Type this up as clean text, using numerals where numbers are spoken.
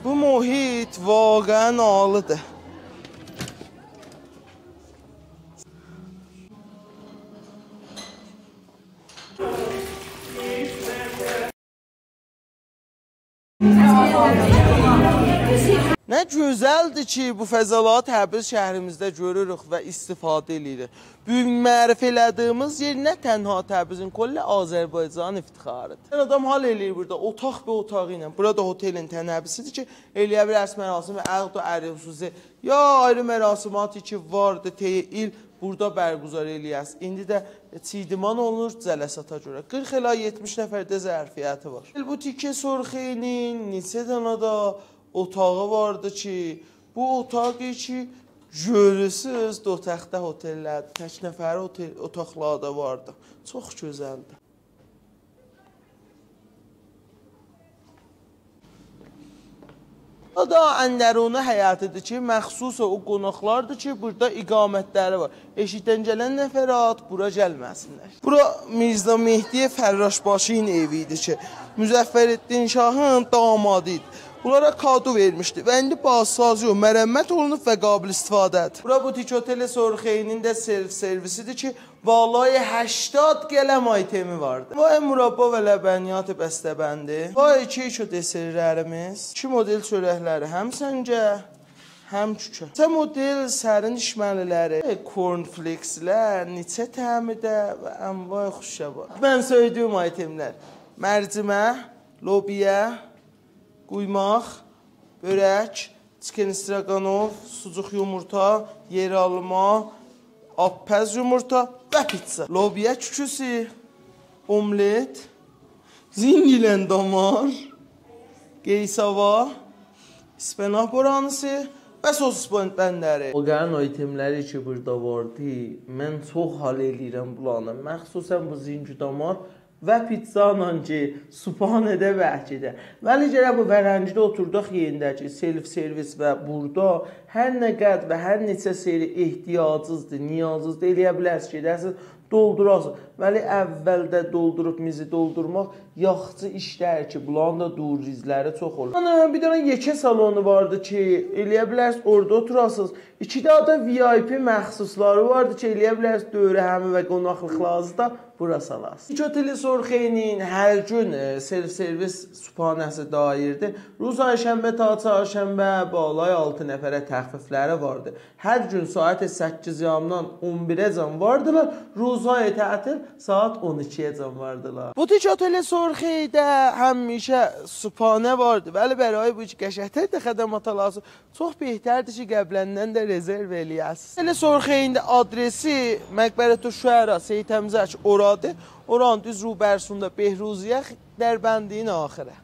Bu muhit واقعا alıdır. Nə gözəldir ki, bu fəzaları Təbriz şəhrimizdə görürük və istifadə edirik. Bu mərif elədiyimiz yer nə tənha Təbrizin kollə Azərbaycan iftixarıdır. Adam hal eləyir burada, otaq və otağı ilə. Burada otelin tənəbbisidir ki, eləyə bilərs mərasim və əqd və ərəfsuzi ya ayrı mərasimatı ki, vardı, il burada bərquzar eləyəs. İndi də çidiman olunur cələsata görə. 40 ilə 70 nəfərdə zərfiyyəti var. Bu tikə sorxeyinin neçə dənə da otağı vardı ki, bu otağı ki, görürsünüz, dotaqda otellərdə, tək nəfəri otaqlarda vardı. Çox gözəldir. O da əndərunə həyatıdır ki, məxsus o qonaqlardır ki, burada iqamətləri var. Eşiddən gələn nəfərat bura gəlməsinlər. Bura Mirzə Mehdiyə Fərraşbaşinin evidir ki, Müzəffəreddin Şahın damadı idi. Bunlara kado vermişdi və indi bazsaz yox, mərəmmət olunub və qabil istifadədir. Bura butik otel Sorxeyinin də servisidir ki, vallahi 80 qələm itemi vardır. Vay murabba və ləbəniyyat bəstəbəndi. Vay iki deserlərimiz, 2 model çörəkləri, həm səncə, həm çükə. 2 model sərin içməliləri, cornflakeslər, neçə təmidə və ənvay xuşa var. Mən söydüyüm itemlər, mərcimə, lobiyə, quymaq, börək, chicken stroganoff, sucuq yumurta, yer alma, apəz yumurta və pizza. Lobiya küküsü, omlet, zingilən damar, geysava, ispanaq boranısı və sos bəndəri. O gələn itemləri ki, burada vardı, mən çox hal eləyirəm bulanı. Məxsusən bu zingi damar və pizzanla ki, Subhanədə vəhkidə. Vəli gələ bu vərəncidə oturduq yerindəki self-servis və burada hər nə qəd və hər neçə seri ehtiyacızdır, niyazızdır, eləyə bilərsiniz ki, edərsiniz, doldurasınız. Vəli əvvəldə doldurub mizi doldurmaq yaxçı işlər ki, bunların da durizləri çox olur. Bir dənə yekə salonu vardı ki, eləyə bilərsiniz, orada oturasınız. 2 daha da VIP məxsusları vardı ki, eləyə bilərsiniz, dövrə həmi və qonaqlıqlarınızı da bura salasınız. İki oteli Sorxeyinin hər gün self-servis sübhanəsi dairdir. Ruzay şənbə ta çarşənbə balay 6 nəfərə təxfifləri vardı. Hər gün saat 8-dan 11-ə can vardılar. Ruzay tətil saat 12-yə can vardılar. Butik oteli Sorxeydə həmişə sübhanə vardı. Vəli bəray bu qəşətər də xədəmat alasın. Çox behtərdir ki, qəbləndən də rezerv eləyəsiniz. Oteli Sorxeyində adresi Məqbərətü Şüəra Seyid Həmzə oradır. Oran düz rubərsunda Behruziyyə Dərbəndinin axırı.